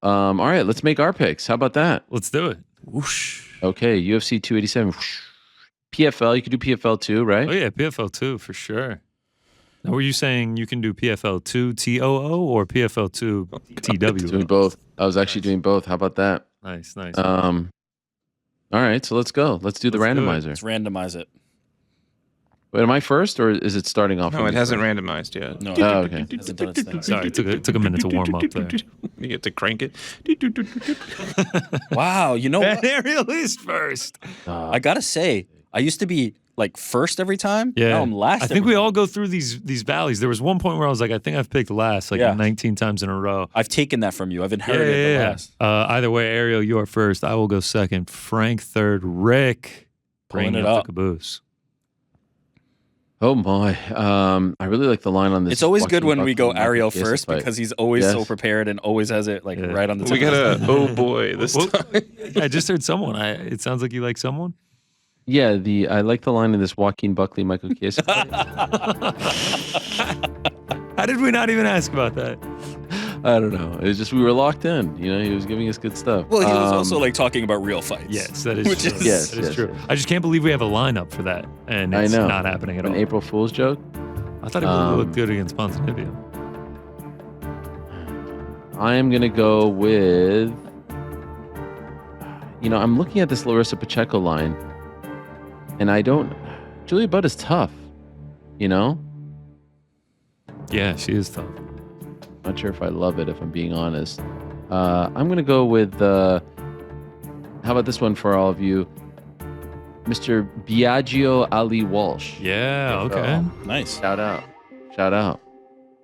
All right, let's make our picks. How about that? Let's do it. Whoosh. Okay, UFC 287. Whoosh. PFL, you could do PFL too, right? Oh, yeah, PFL 2 for sure. Now, were you saying you can do PFL 2 TOO or PFL 2 TW? Doing both. I was actually doing both. How about that? Nice. All right, so let's go. Let's do the randomizer. Let's randomize it. Wait, am I first, or is it starting off? No, it hasn't randomized yet. No, Oh, okay. it hasn't done its thing. Sorry, it took a minute to warm up there. You get to crank it. Wow, you know what? Ariel is first. I gotta say, I used to be like first every time. Yeah, Now I'm last. I think every we time. all go through these valleys. There was one point where I was like, I think I've picked last, like Yeah. 19 times in a row. I've taken that from you. I've inherited the last. Either way, Ariel, you are first. I will go second. Frank third. Rick Pulling bringing it up up. the caboose. Oh my! I really like the line on this. It's always good Joaquin when we go Buckley Ariel Michael Chiesa first fight. because he's always Yes. so prepared and always has it like Yeah. right on the tip. We got a oh boy this Whoop. time. I just heard someone. It sounds like you like someone. Yeah, I like the line in this Joaquin Buckley Michael Chiesa fight. How did we not even ask about that? I don't know. It was just we were locked in. You know, he was giving us good stuff. Well, he was also like talking about real fights. Yes, that is Which true. is- Yes, that is yes, true. yes. I just can't believe we have a lineup for that, and it's I know. not happening at An all. April Fool's joke. I thought it would look good against Ponzinibbio. I am gonna go with. You know, I'm looking at this Larissa Pacheco line, and I don't. Julia Budd is tough. You know, Yeah, she is tough. not sure if I love it. If I'm being honest, I'm gonna go with. How about this one for all of you, Mr. Biagio Ali Walsh. Yeah, okay. Nice. Shout out, shout out.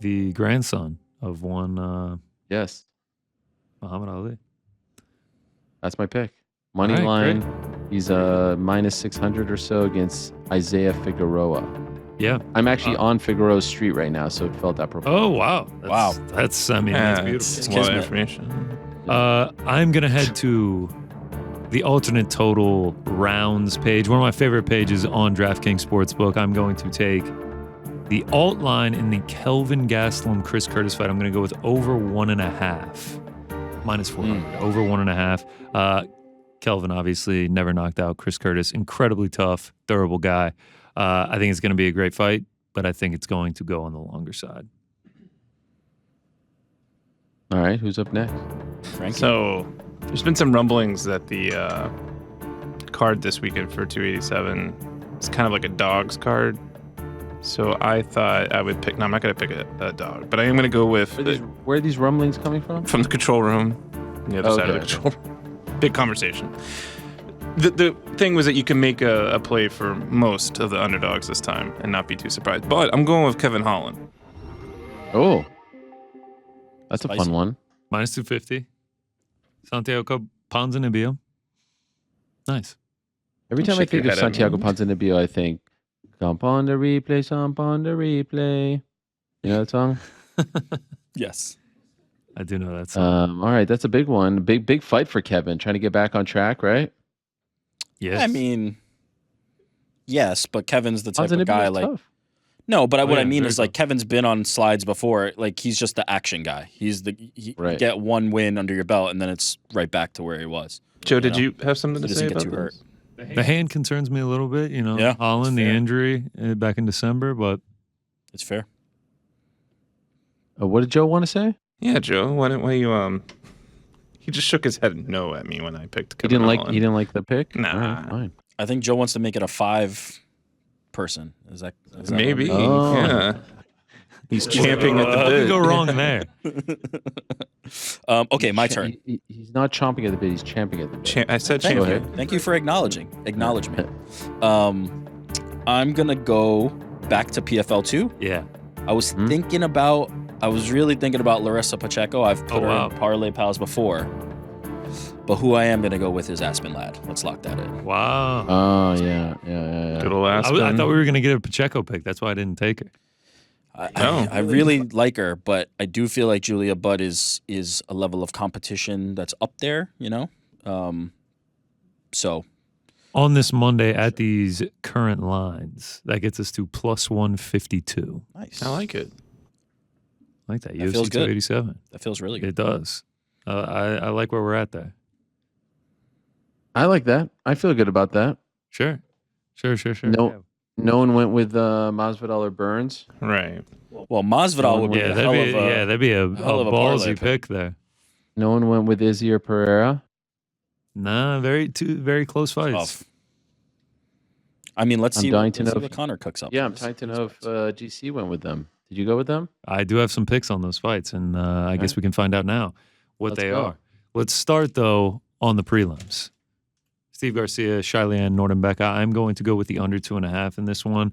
The grandson of one Yes, Muhammad Ali. that's my pick. Money All right, line. He's minus 600 or so against Isaiah Figueroa. Yeah. I'm actually on Figueroa's street right now, so it felt apropos. Oh, wow. Wow. That's that's Yeah, beautiful. it's a lot of kismet. information. I'm going to head to the alternate total rounds page. One of my favorite pages on DraftKings Sportsbook. I'm going to take the alt line in the Kelvin Gastelum Chris Curtis fight. I'm going to go with over 1.5. Minus 400. Over 1.5. Kelvin obviously never knocked out Chris Curtis. Incredibly tough, durable guy. I think it's going to be a great fight, but I think it's going to go on the longer side. All right, who's up next? Frankie. So there's been some rumblings that the card this weekend for 287 is kind of like a dog's card. So I thought I would pick. No, I'm not going to pick a dog, but I am going to go with Where are these rumblings coming from? from the control room, on the other side of the Okay. control room. Big conversation. The thing was that you can make a play for most of the underdogs this time and not be too surprised. But I'm going with Kevin Holland. Oh, that's Spicy. a fun one. Minus 250. Santiago Ponzinibbio. Nice. Every time I Shake your think of head at me. Santiago Ponzinibbio, I think, "Jump on the replay, jump on the replay." You know that song? Yes. I do know that song. All right, that's a big one. Big fight for Kevin, trying to get back on track, right? Yes. I mean, yes, but Kevin's the type of Ponzinibbio's guy like. tough. No, but what yeah, I mean very is like tough. Kevin's been on slides before. Like he's just the action guy. He's you Right. get one win under your belt, and then it's right back to where he was. Joe, You did know? you have something He to say doesn't get about too hurt. this? The hand concerns me a little bit, you know. Yeah, Holland, the that's fair. injury back in December, but It's fair. What did Joe want to say? Yeah, Joe. Why you He just shook his head no at me when I picked He Kevin didn't like. Holland. He didn't like the pick. Nah. All right, fine. I think Joe wants to make it a 5-person. Is that Maybe. Oh. Yeah. He's champing at the what could bit. go wrong there? Okay, my turn. He's not chomping at the bit. He's champing at the bit. I said Thank champion. you. Thank you for acknowledging me. I'm gonna go back to PFL 2. Yeah. I was really thinking about Larissa Pacheco. I've put Oh, her wow. in Parlay Pals before. But who I am going to go with is Aspen Ladd. Let's lock that in. Wow. Oh yeah. Good old I Aspen. thought we were going to get a Pacheco pick. That's why I didn't take her. I really like her, but I do feel like Julia Budd is a level of competition that's up there, you know? So On this Monday at these current lines, that gets us to plus 152. nice. I like it. I like that. That UFC feels good. 287. That feels really good. It does. I like where we're at there. I like that. I feel good about that. Sure. No one went with Masvidal or Burns. Right. Well, Masvidal would be a hell of a that'd be a hell of a parlay ballsy pick there. No one went with Izzy or Pereira. Nah, two very close fights. Tough. I mean, let's see dying to know what Connor cooks up. Yeah, I'm dying to know if GC went with them. Did you go with them? I do have some picks on those fights, and I guess we can find out now what Let's they go. are. Let's start, though, on the prelims. Steve Garcia, Shailen Nordenbeck. I'm going to go with the under 2.5 in this one.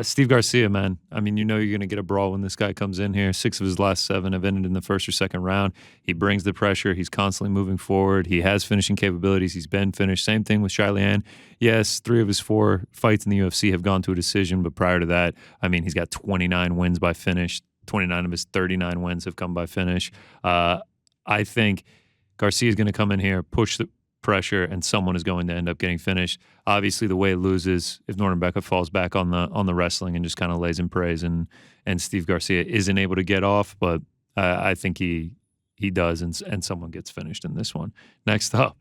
Steve Garcia, man. I mean, you're going to get a brawl when this guy comes in here. 6 of his last 7 have ended in the first or second round. He brings the pressure. He's constantly moving forward. He has finishing capabilities. He's been finished. Same thing with Shailen. Yes, 3 of his 4 fights in the UFC have gone to a decision, but prior to that, I mean, he's got 29 wins by finish. 29 of his 39 wins have come by finish. I think Garcia is going to come in here, push the pressure, and someone is going to end up getting finished. Obviously, the way it loses, if Nordenbeck falls back on the wrestling and just kind of lays in praise, and Steve Garcia isn't able to get off, but I think he does, and someone gets finished in this one. Next up,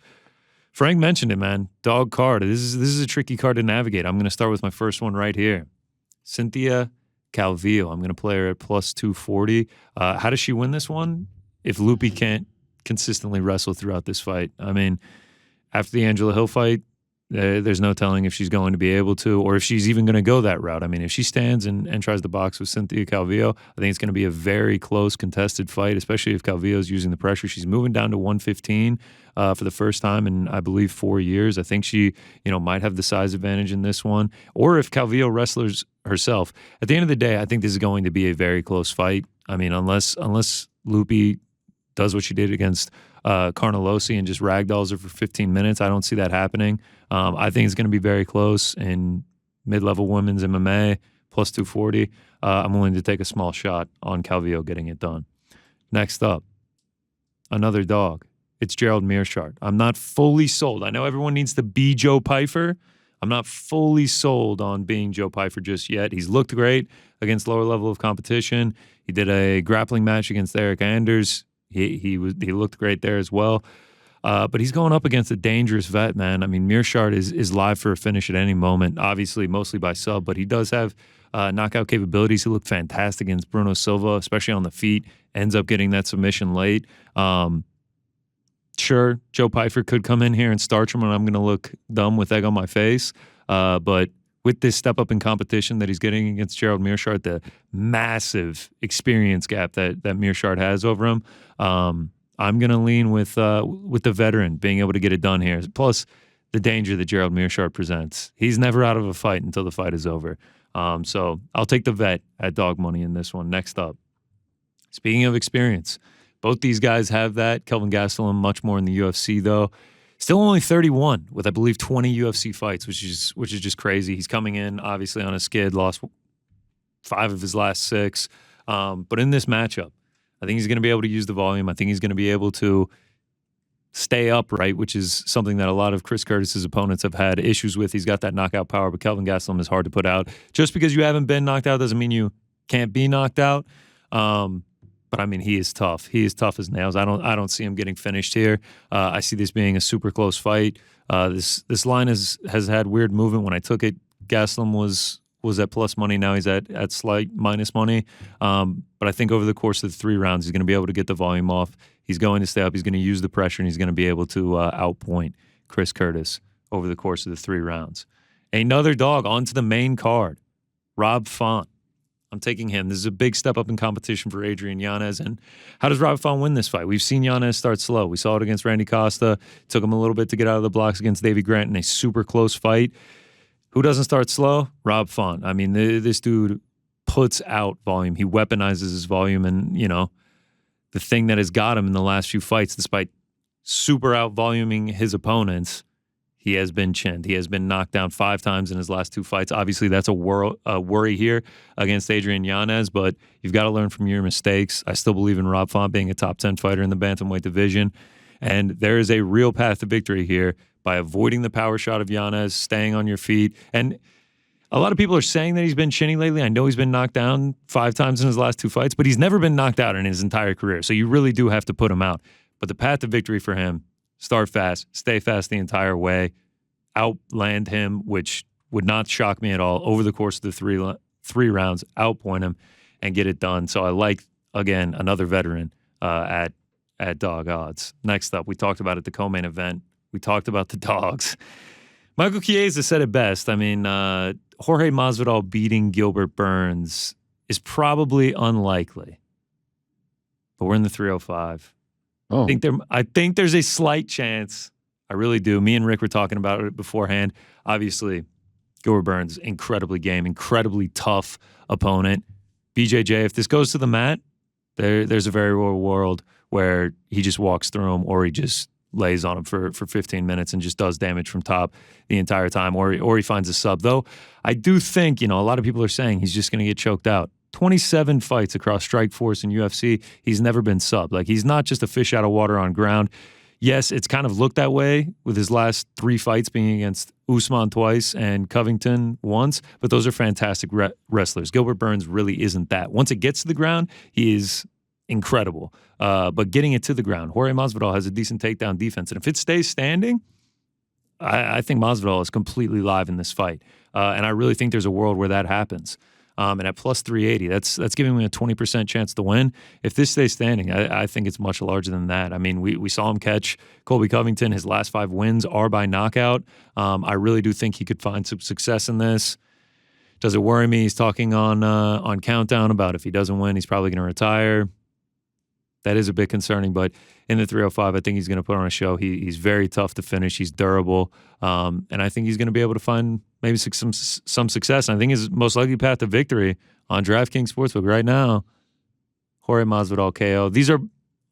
Frank mentioned it, man. Dog card. This is a tricky card to navigate. I'm going to start with my first one right here. Cynthia Calvillo. I'm going to play her at plus 240. How does she win this one? If Loopy can't consistently wrestle throughout this fight. I mean, after the Angela Hill fight, there's no telling if she's going to be able to, or if she's even going to go that route. I mean, if she stands and tries to box with Cynthia Calvillo, I think it's going to be a very close, contested fight, especially if Calvillo's using the pressure. She's moving down to 115 for the first time in, I believe, 4 years. I think she, might have the size advantage in this one. Or if Calvillo wrestlers herself. At the end of the day, I think this is going to be a very close fight. I mean, unless Loopy does what she did against Carnelossi and just ragdolls her for 15 minutes. I don't see that happening. I think it's going to be very close in mid-level women's MMA, plus 240. I'm willing to take a small shot on Calvillo getting it done. Next up, another dog. It's Gerald Meerschaert. I'm not fully sold. I know everyone needs to be Joe Pyfer. I'm not fully sold on being Joe Pyfer just yet. He's looked great against lower level of competition. He did a grappling match against Eric Anders. He looked great there as well. But he's going up against a dangerous vet, man. I mean, Meerschaert is live for a finish at any moment, obviously mostly by sub, but he does have knockout capabilities. He looked fantastic against Bruno Silva, especially on the feet, ends up getting that submission late. Sure, Joe Pyfer could come in here and starch him, and I'm going to look dumb with egg on my face. But with this step up in competition that he's getting against Gerald Meerschaert, the massive experience gap that Meerschaert has over him, I'm going to lean with the veteran being able to get it done here. Plus, the danger that Gerald Meerschaert presents. He's never out of a fight until the fight is over. So I'll take the vet at dog money in this one. Next up, speaking of experience, both these guys have that. Kelvin Gastelum much more in the UFC though. Still only 31 with, I believe, 20 UFC fights, which is just crazy. He's coming in, obviously, on a skid, lost 5 of his last 6. But in this matchup, I think he's going to be able to use the volume. I think he's going to be able to stay upright, which is something that a lot of Chris Curtis's opponents have had issues with. He's got that knockout power, but Kelvin Gastelum is hard to put out. Just because you haven't been knocked out doesn't mean you can't be knocked out. But I mean, he is tough. He is tough as nails. I don't see him getting finished here. I see this being a super close fight. This line has had weird movement. When I took it, Gastelum was at plus money. Now he's at slight minus money. But I think over the course of the 3 rounds, he's going to be able to get the volume off. He's going to stay up. He's going to use the pressure, and he's going to be able to outpoint Chris Curtis over the course of the 3 rounds. Another dog onto the main card, Rob Font. I'm taking him. This is a big step up in competition for Adrian Yanez. And how does Rob Font win this fight? We've seen Yanez start slow. We saw it against Randy Costa. Took him a little bit to get out of the blocks against Davey Grant in a super close fight. Who doesn't start slow? Rob Font. I mean, this dude puts out volume. He weaponizes his volume. And, the thing that has got him in the last few fights, despite super out-voluming his opponents, he has been chinned. He has been knocked down 5 times in his last 2 fights. Obviously, that's a worry here against Adrian Yanez, but you've got to learn from your mistakes. I still believe in Rob Font being a top 10 fighter in the bantamweight division, and there is a real path to victory here by avoiding the power shot of Yanez, staying on your feet. And a lot of people are saying that he's been chinny lately. I know he's been knocked down 5 times in his last 2 fights, but he's never been knocked out in his entire career, so you really do have to put him out. But the path to victory for him, start fast, stay fast the entire way, outland him, which would not shock me at all, over the course of the three rounds, outpoint him, and get it done. So I like, again, another veteran at dog odds. Next up, we talked about it, the co-main event. We talked about the dogs. Michael Chiesa said it best. I mean, Jorge Masvidal beating Gilbert Burns is probably unlikely. But we're in the 305. Oh, I think there's a slight chance. I really do. Me and Rick were talking about it beforehand. Obviously, Gilbert Burns, incredibly game, incredibly tough opponent. BJJ, if this goes to the mat, there's a very real world where he just walks through him, or he just lays on him for 15 minutes and just does damage from top the entire time, or he finds a sub. Though I do think, a lot of people are saying he's just going to get choked out. 27 fights across Strikeforce and UFC, he's never been subbed. Like, he's not just a fish out of water on ground. Yes, it's kind of looked that way with his last 3 fights being against Usman twice and Covington once, but those are fantastic wrestlers. Gilbert Burns really isn't that. Once it gets to the ground, he is incredible. But getting it to the ground, Jorge Masvidal has a decent takedown defense. And if it stays standing, I think Masvidal is completely live in this fight. And I really think there's a world where that happens. And at plus 380, that's giving me a 20% chance to win. If this stays standing, I think it's much larger than that. I mean, we saw him catch Colby Covington. His last 5 wins are by knockout. I really do think he could find some success in this. Does it worry me? He's talking on Countdown about if he doesn't win, he's probably going to retire. That is a bit concerning, but in the 305, I think he's going to put on a show. He's very tough to finish. He's durable, and I think he's going to be able to find maybe some success. And I think his most likely path to victory on DraftKings Sportsbook right now, Jorge Masvidal KO. These are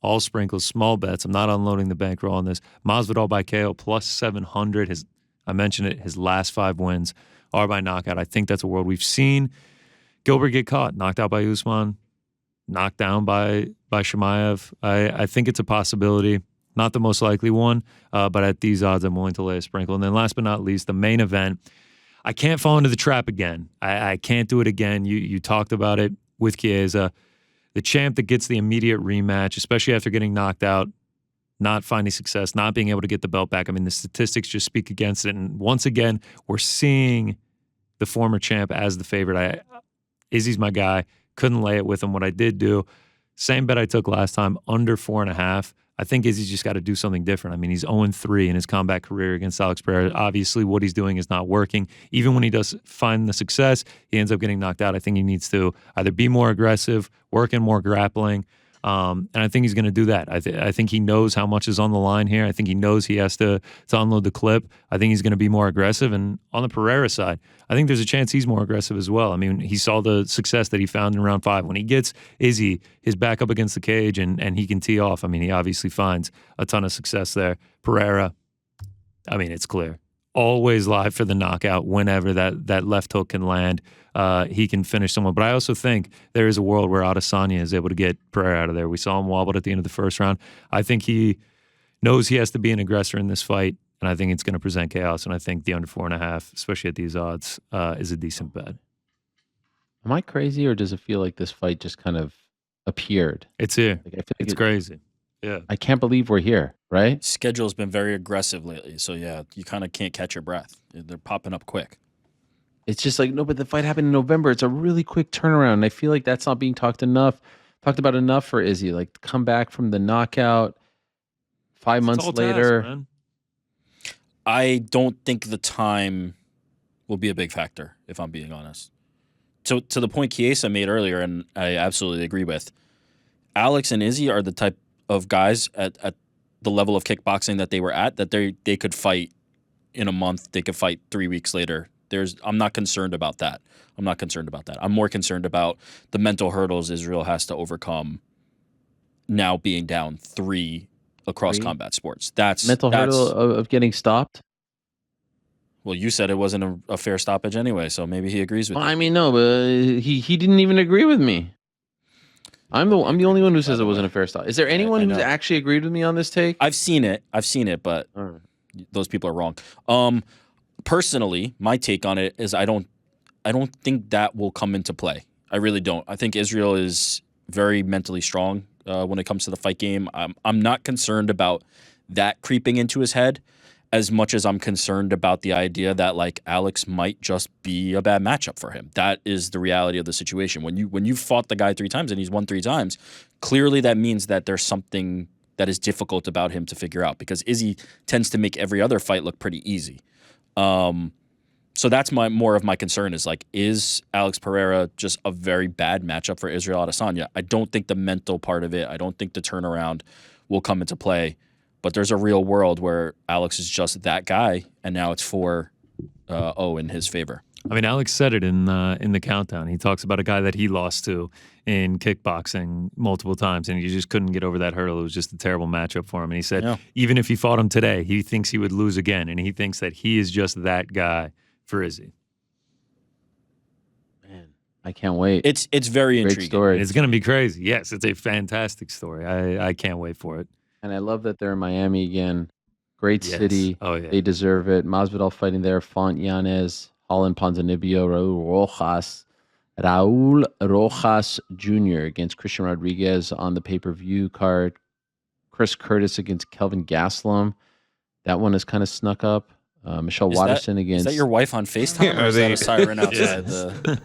all sprinkles, small bets. I'm not unloading the bankroll on this. Masvidal by KO plus 700. I mentioned it. His last 5 wins are by knockout. I think that's a world we've seen. Gilbert get caught, knocked out by Usman, knocked down by Chimaev. I think it's a possibility. Not the most likely one, but at these odds, I'm willing to lay a sprinkle. And then last but not least, the main event. I can't fall into the trap again. I can't do it again. You talked about it with Chiesa. The champ that gets the immediate rematch, especially after getting knocked out, not finding success, not being able to get the belt back. I mean, the statistics just speak against it. And once again, we're seeing the former champ as the favorite. Izzy's my guy. Couldn't lay it with him. What I did do, same bet I took last time, under 4.5. I think Izzy's just got to do something different. I mean, he's 0-3 in his combat career against Alex Pereira. Obviously, what he's doing is not working. Even when he does find the success, he ends up getting knocked out. I think he needs to either be more aggressive, work in more grappling, and I think he's going to do that. I think he knows how much is on the line here. I think he knows he has to unload the clip. I think he's going to be more aggressive. And on the Pereira side, I think there's a chance he's more aggressive as well. I mean, he saw the success that he found in round 5. When he gets Izzy, his back up against the cage, and he can tee off, I mean, he obviously finds a ton of success there. Pereira, I mean, it's clear. Always live for the knockout whenever that left hook can land. He can finish someone. But I also think there is a world where Adesanya is able to get Pereira out of there. We saw him wobbled at the end of the first round. I think he knows he has to be an aggressor in this fight, and I think it's going to present chaos. And I think the under 4.5, especially at these odds, is a decent bet. am I crazy, or does it feel like this fight just kind of appeared? It's here. Like, I feel like It's crazy. Yeah. I can't believe we're here, right? Schedule's been very aggressive lately, so yeah, you kind of can't catch your breath. They're popping up quick. It's just like, no, but the fight happened in November. It's a really quick turnaround. And I feel like that's not being talked about enough for Izzy. Like, come back from the knockout 5 months later. Man. I don't think the time will be a big factor, if I'm being honest. To the point Chiesa made earlier, and I absolutely agree with, Alex and Izzy are the type of guys at the level of kickboxing that they were at, that they could fight in a month, they could fight 3 weeks later. I'm not concerned about that. I'm more concerned about the mental hurdles Israel has to overcome now being down 3 across combat sports. That's hurdle of getting stopped. Well, you said it wasn't a fair stoppage anyway, so maybe he agrees with you. I mean, no, but he didn't even agree with me. I'm the only one who says it wasn't a fair stop. Is there anyone who's actually agreed with me on this take? I've seen it, but those people are wrong. Personally, my take on it is I don't think that will come into play. I really don't. I think Israel is very mentally strong. when it comes to the fight game. I'm not concerned about that creeping into his head as much as I'm concerned about the idea that like Alex might just be a bad matchup for him. That is the reality of the situation. When you fought the guy 3 times and he's won 3 times, clearly that means that there's something that is difficult about him to figure out, because Izzy tends to make every other fight look pretty easy. So that's more of my concern is like, is Alex Pereira just a very bad matchup for Israel Adesanya? I don't think the mental part of it, I don't think the turnaround will come into play. But there's a real world where Alex is just that guy, and now it's 4-0 in his favor. I mean, Alex said it in the countdown. He talks about a guy that he lost to in kickboxing multiple times, and he just couldn't get over that hurdle. It was just a terrible matchup for him. And he said, even if he fought him today, he thinks he would lose again, and he thinks that he is just that guy for Izzy. Man, I can't wait. It's very Great intriguing. story. It's going to be crazy. Yes, it's a fantastic story. I can't wait for it. And I love that they're in Miami again. Great city. Oh, yeah. They deserve it. Masvidal fighting there. Font Yanez, Holland Ponzinibbio, Raul Rojas Jr. against Christian Rodriguez on the pay-per-view card. Chris Curtis against Kelvin Gastelum. That one is kind of snuck up. Michelle Watterson against... Is that your wife on FaceTime? Or is that a siren outside the...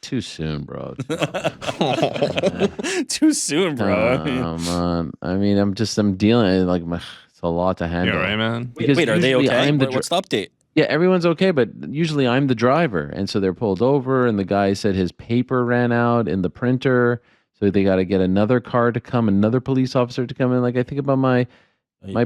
too soon, bro. Too soon, bro. I mean, I'm dealing like it's a lot to handle. Yeah, right, man. Wait, are they okay? What's the update? Yeah, everyone's okay, but usually I'm the driver, and so they're pulled over, and the guy said his paper ran out in the printer, so they got to get another car to come, another police officer to come in. Like I think about my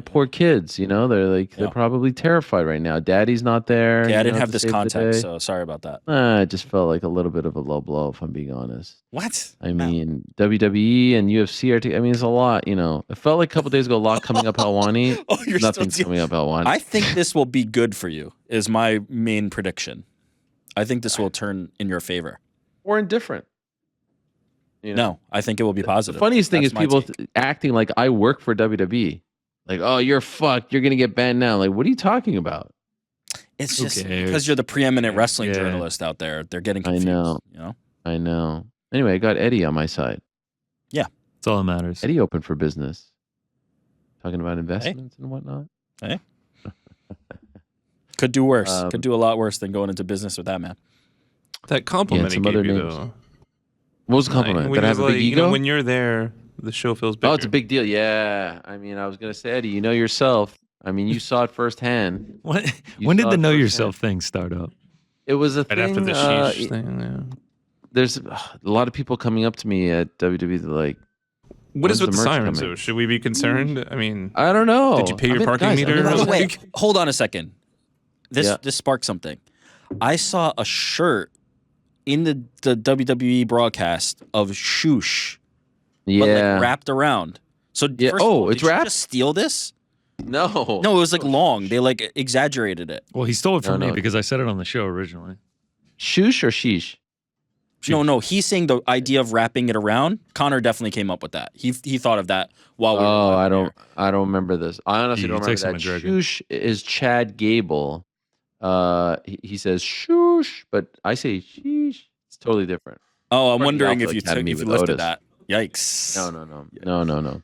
poor kids, they're probably terrified right now. Daddy's not there. Yeah, I didn't have this context, so sorry about that. It just felt like a little bit of a low blow, if I'm being honest. What? I mean, WWE and UFC are. It's a lot. It felt like a couple days ago, a lot coming up Helwani. Nothing's coming up Helwani. I think this will be good for you. Is my main prediction. I think this will turn in your favor. Or indifferent. No, I think it will be positive. The funniest thing is people acting like I work for WWE. Like, oh, you're fucked. You're going to get banned now. Like, what are you talking about? It's just because you're the preeminent wrestling journalist out there. They're getting confused. I know. Anyway, I got Eddie on my side. Yeah. That's all that matters. Eddie open for business. Talking about investments and whatnot. Hey. Could do worse. Could do a lot worse than going into business with that man. That compliment he gave you, though. What was the compliment? That I have a big ego? When you're there, the show feels bigger. Oh, it's a big deal. Yeah. I mean, I was going to say, Eddie, you know yourself. I mean, you saw it firsthand. When did the know yourself thing start up? It was a right thing. After the sheesh thing, yeah. There's a lot of people coming up to me at WWE. They're like, what is with the sirens, though? Should we be concerned? I mean, I don't know. Did you pay your parking meter? By the way, hold on a second. This sparked something. I saw a shirt in the WWE broadcast of Shoosh. Yeah. But like wrapped around. So first of all, it's did wrapped? you just steal this? No. No, it was like long. They like exaggerated it. Well, he stole it from me because I said it on the show originally. Shoosh or sheesh? No. He's saying the idea of wrapping it around. Connor definitely came up with that. He thought of that while we were I don't remember this. I honestly don't remember that. Shoosh is Chad Gable. He says shoosh, but I say sheesh. It's totally different. Oh, I'm wondering if you looked at that. Yikes. No.